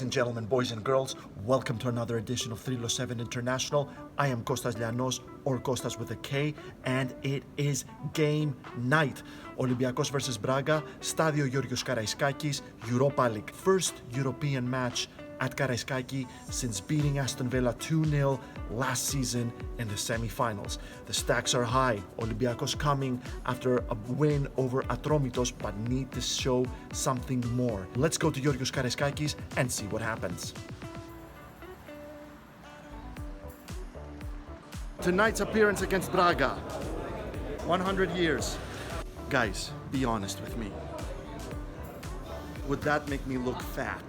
and gentlemen, boys and girls, welcome to another edition of 307 International. I am Kostas Lianos, or Kostas with a K, and it is game night. Olympiacos versus Braga, Stadio Giorgos Karaiskakis, Europa League. First European match at Karaiskaki since beating Aston Villa 2-0 last season in the semi-finals. The stakes are high. Olympiacos coming after a win over Atromitos, but need to show something more. Let's go to Giorgos Karaiskakis and see what happens. Tonight's appearance against Braga, 100 years. Guys, be honest with me. Would that make me look fat?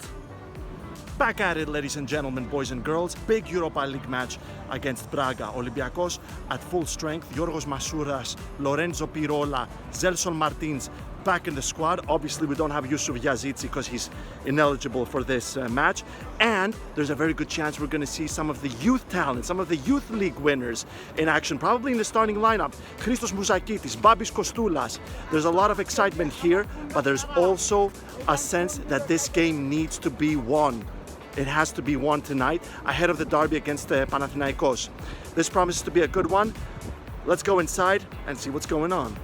Back at it, ladies and gentlemen, boys and girls. Big Europa League match against Braga. Olympiacos at full strength. Yorgos Masouras, Lorenzo Pirola, Zelson Martins back in the squad. Obviously, we don't have Yusuf Yazidzi because he's ineligible for this match. And there's a very good chance we're going to see some of the youth talent, some of the youth league winners in action, probably in the starting lineup. Christos Mouzakitis, Babis Kostoulas. There's a lot of excitement here, but there's also a sense that this game needs to be won. It has to be won tonight ahead of the derby against Panathinaikos. This promises to be a good one. Let's go inside and see what's going on.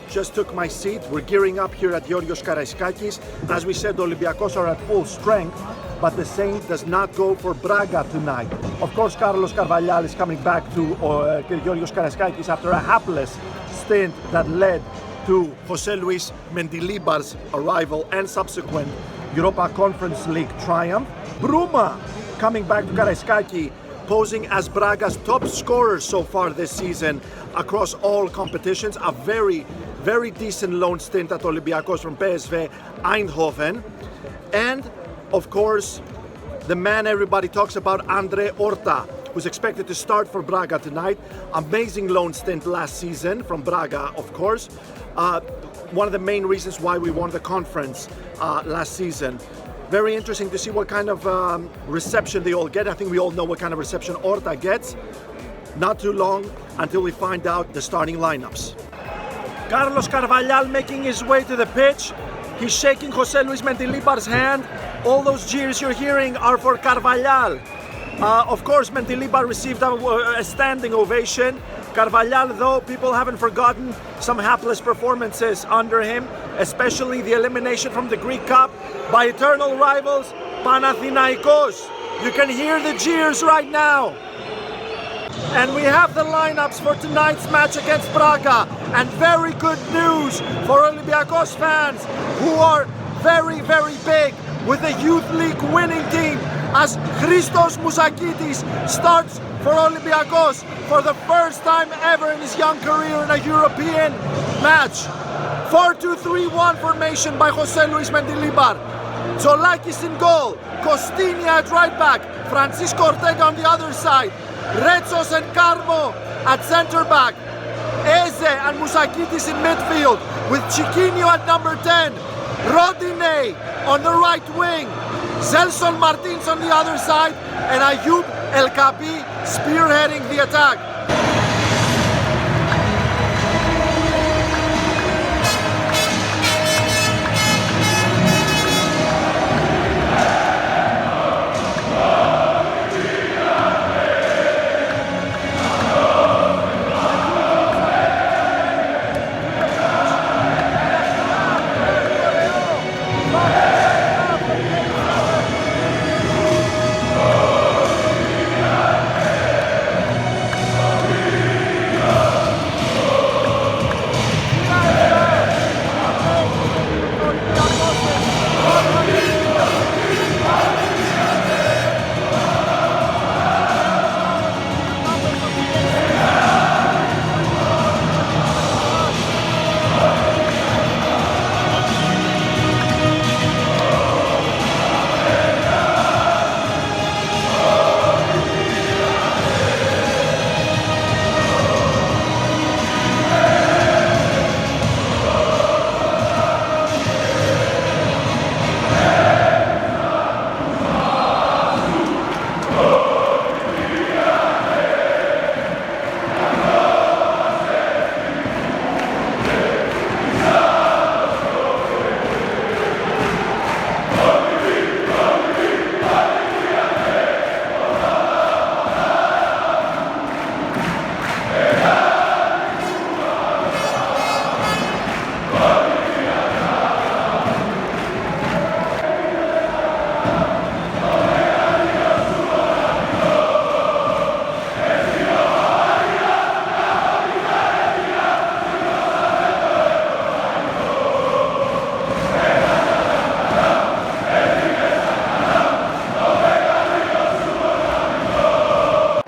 Just took my seat. We're gearing up here at Giorgos Karaiskakis. As we said, the Olympiacos are at full strength, but the same does not go for Braga tonight. Of course, Carlos Carvalhal is coming back to Giorgos Karaiskakis after a hapless stint that led to José Luis Mendilibar's arrival and subsequent Europa Conference League triumph. Bruma coming back to Karaiskaki, posing as Braga's top scorer so far this season across all competitions. A very decent loan stint at Olympiacos from PSV Eindhoven. And of course, the man everybody talks about, Andre Orta, who's expected to start for Braga tonight. Amazing loan stint last season from Braga, of course. One of the main reasons why we won the conference last season. Very interesting to see what kind of reception they all get. I think we all know what kind of reception Orta gets. Not too long until we find out the starting lineups. Carlos Carvalhal making his way to the pitch. He's shaking José Luis Mendilibar's hand. All those jeers you're hearing are for Carvalhal. Of course, Mendilibar received a standing ovation. Carvalhal, though, people haven't forgotten some hapless performances under him, especially the elimination from the Greek Cup by eternal rivals Panathinaikos. You can hear the jeers right now. And we have the lineups for tonight's match against Braga. And very good news for Olympiacos fans who are very big with the Youth League winning team, as Christos Mouzakitis starts for Olympiacos for the first time ever in his young career in a European match. 4-2-3-1 formation by José Luis Mendilibar. Zolakis in goal, Kostini at right back, Francisco Ortega on the other side, Retsos and Carmo at centre back, Eze and Mouzakitis in midfield, with Chiquinho at number 10, Rodinei on the right wing, Zelson Martins on the other side, and Ayoub El Kabi spearheading the attack.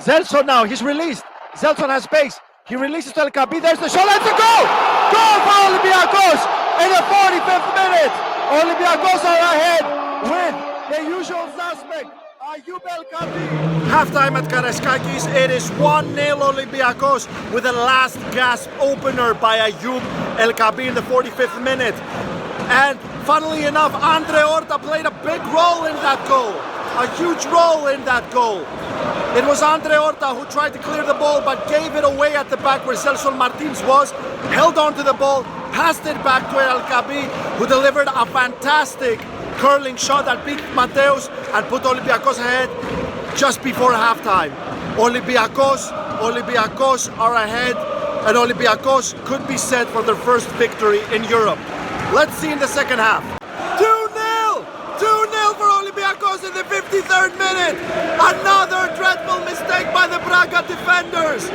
Zelson now, he's released. Zelson has space. He releases to LKB. There's the shot. That's a goal! Goal for Olympiacos in the 45th minute. Olympiacos are ahead with the usual suspect, Ayub LKB. Halftime at Karaiskakis. It is 1-0 Olympiacos with a last gasp opener by Ayub LKB in the 45th minute. And funnily enough, Andre Horta played a big role in that goal. A huge role in that goal. It was Andre Horta who tried to clear the ball but gave it away at the back where Celson Martins was, held on to the ball, passed it back to LKB, who delivered a fantastic curling shot that beat Mateus and put Olympiacos ahead just before halftime. Olympiacos are ahead, and Olympiacos could be set for their first victory in Europe. Let's see in the second half. 2-0 for Olympiacos in the 53rd minute. Another dreadful mistake by the Braga defenders.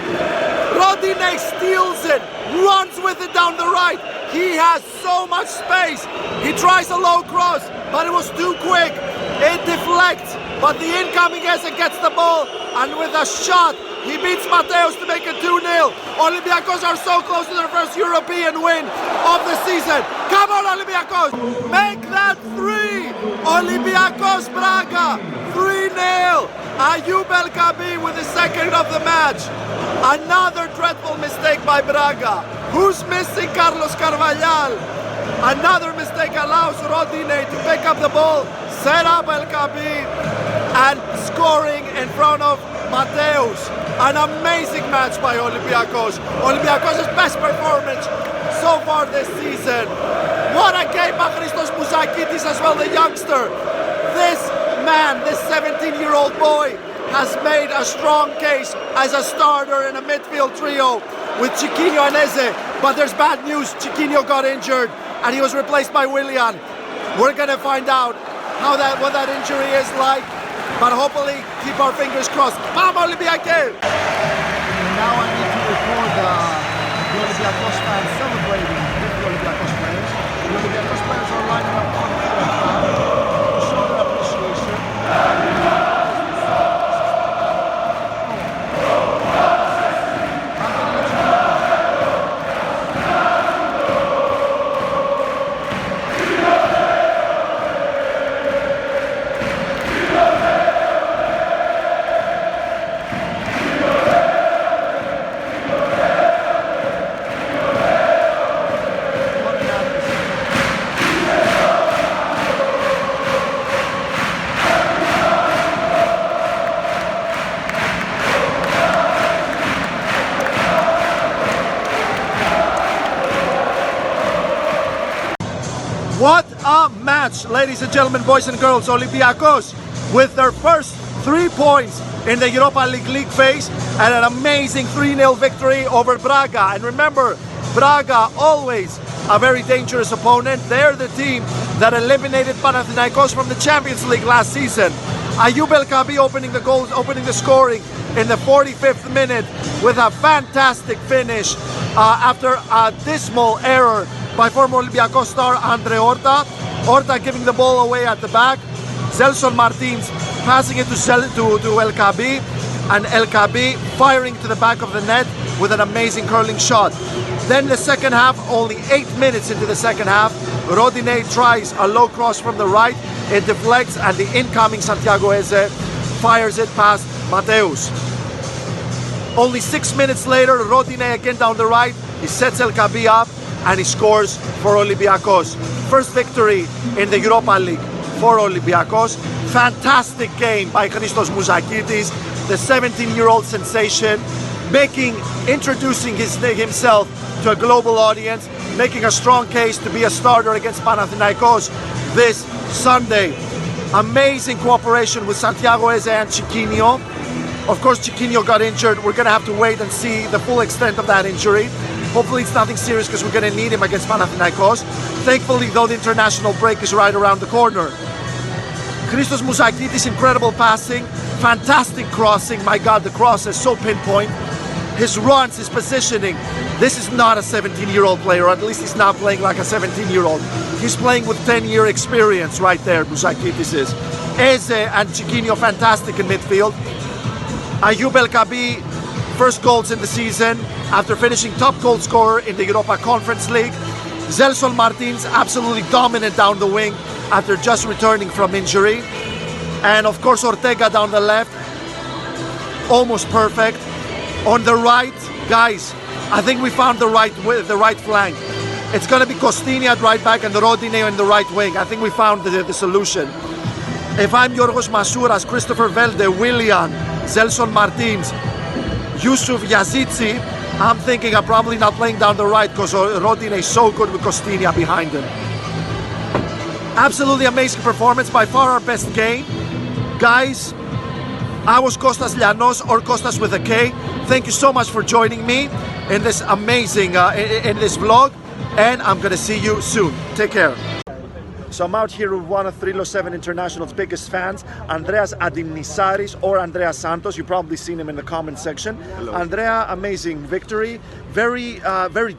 Rodinei steals it, runs with it down the right. He has so much space. He tries a low cross, but it was too quick. It deflects, but the incoming Eze gets the ball, and with a shot, he beats Mateus to make it 2-0. Olympiacos are so close to their first European win of the season. Come on, Olympiacos! Make that 3! Olympiacos Braga, 3-0. Ayub LKB with the second of the match. Another dreadful mistake by Braga. Who's missing? Carlos Carvalhal. Another mistake allows Rodinei to pick up the ball, set up LKB, and scoring in front of Mateus. An amazing match by Olympiacos. Olympiacos' best performance so far this season. What a game by Christos Mouzakidis as well, the youngster. This man, this 17-year-old boy, has made a strong case as a starter in a midfield trio with Chiquinho and Eze. But there's bad news. Chiquinho got injured and he was replaced by Willian. We're gonna find out what that injury is like. But hopefully, keep our fingers crossed. Vamos, Olympiacos! Now I need to record the Olympiacos fans celebrating with the Olympiacos players. The Olympiacos players are lining up on the field to show their appreciation. What a match, ladies and gentlemen, boys and girls. Olympiacos with their first 3 points in the Europa League phase and an amazing 3-0 victory over Braga. And remember, Braga always a very dangerous opponent. They're the team that eliminated Panathinaikos from the Champions League last season. Ayub LKB opening the goals, opening the scoring in the 45th minute with a fantastic finish after a dismal error by former Olympiacos star Andre Horta. Horta giving the ball away at the back. Celson Martins passing it to LKB, and LKB firing to the back of the net with an amazing curling shot. Then the second half, only 8 minutes into the second half, Rodinei tries a low cross from the right. It deflects, and the incoming Santiago Eze fires it past Mateus. Only 6 minutes later, Rodinei again down the right. He sets LKB up and he scores for Olympiacos. First victory in the Europa League for Olympiacos. Fantastic game by Christos Mouzakidis, the 17-year-old sensation, introducing himself to a global audience, making a strong case to be a starter against Panathinaikos this Sunday. Amazing cooperation with Santiago Eze and Chiquinho. Of course, Chiquinho got injured. We're going to have to wait and see the full extent of that injury. Hopefully it's nothing serious because we're going to need him against Panathinaikos. Thankfully, though, the international break is right around the corner. Christos Mouzakidis, incredible passing, fantastic crossing. My God, the cross is so pinpoint. His runs, his positioning. This is not a 17-year-old player, or at least he's not playing like a 17-year-old. He's playing with 10-year experience right there, Mouzakidis is. Eze and Chiquinho, fantastic in midfield. Ayoub El Kabi, first goals in the season after finishing top goal scorer in the Europa Conference League. Gelson Martins, absolutely dominant down the wing after just returning from injury. And of course Ortega down the left, almost perfect. On the right, guys, I think we found the right flank. It's going to be Costini at right back and Rodinei in the right wing. I think we found the solution. If I'm Yorgos Masouras, Christopher Velde, Willian, Gelson Martins, Yusuf Yazidzi, I'm thinking I'm probably not playing down the right because Rodinei is so good with Costini behind him. Absolutely amazing performance, by far our best game. Guys, I was Kostas Lianos, or Kostas with a K. Thank you so much for joining me in this amazing, in this vlog, and I'm gonna see you soon. Take care. So I'm out here with one of 307 International's biggest fans, Andreas Adimnisaris, or Andreas Santos. You've probably seen him in the comment section. Hello. Andrea, amazing victory. Very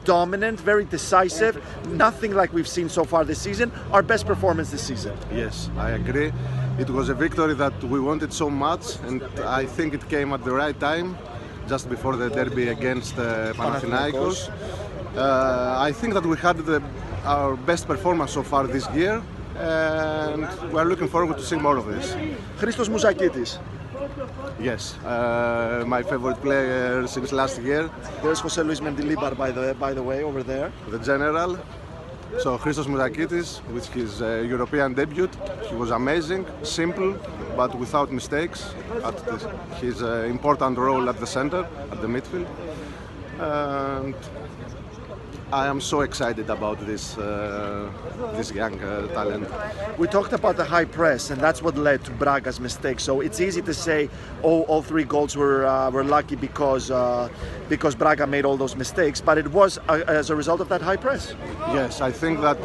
dominant, very decisive. Nothing like we've seen so far this season. Our best performance this season. Yes, I agree. It was a victory that we wanted so much, and I think it came at the right time, just before the derby against Panathinaikos. I think that we had our best performance so far this year, and we are looking forward to seeing more of this. Christos Mouzakitis. Yes, my favorite player since last year. There's Jose Luis Mendilibar, by the way, over there. The general. So Christos Mouzakitis, with his European debut, he was amazing, simple, but without mistakes at his important role at the center, at the midfield. And I am so excited about this young talent. We talked about the high press, and that's what led to Braga's mistake. So it's easy to say, oh, all three goals were lucky because Braga made all those mistakes, but it was as a result of that high press. Yes, I think that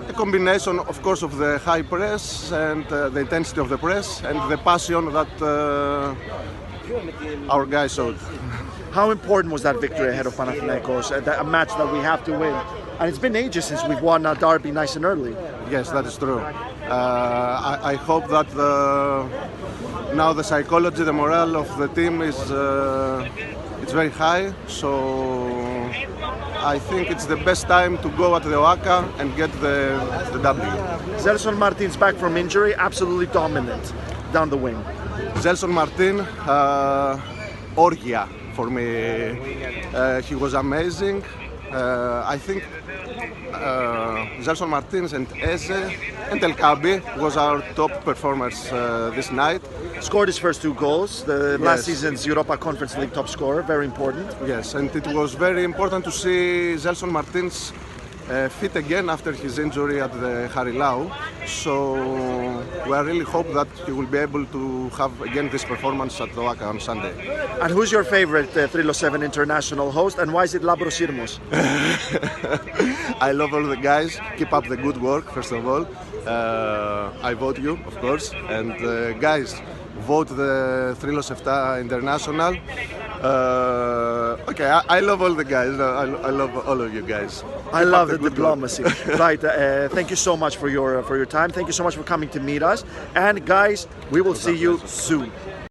a combination, of course, of the high press and the intensity of the press and the passion that our guys showed. How important was that victory ahead of Panathinaikos, a match that we have to win? And it's been ages since we've won a derby nice and early. Yes, that is true. I hope that now the psychology, the morale of the team is it's very high. So I think it's the best time to go at the OAKA and get the W. Gelson Martins back from injury, absolutely dominant down the wing. Gelson Martin, Orgia. For me, he was amazing. I think Gelson Martins and Eze and El Kabi was our top performers this night. Scored his first two goals, last season's Europa Conference League top scorer, very important. Yes, and it was very important to see Gelson Martins fit again after his injury at the Harilau. So we really hope that he will be able to have again this performance at the OAKA on Sunday. And who's your favorite 307 International host, and why is it Labros Irmos? I love all the guys. Keep up the good work, first of all. I vote you, of course. And guys, vote the 307 International. Okay, I love all the guys. I love all of you guys. I love the diplomacy. Right, thank you so much for your time. Thank you so much for coming to meet us. And guys, we will see you soon.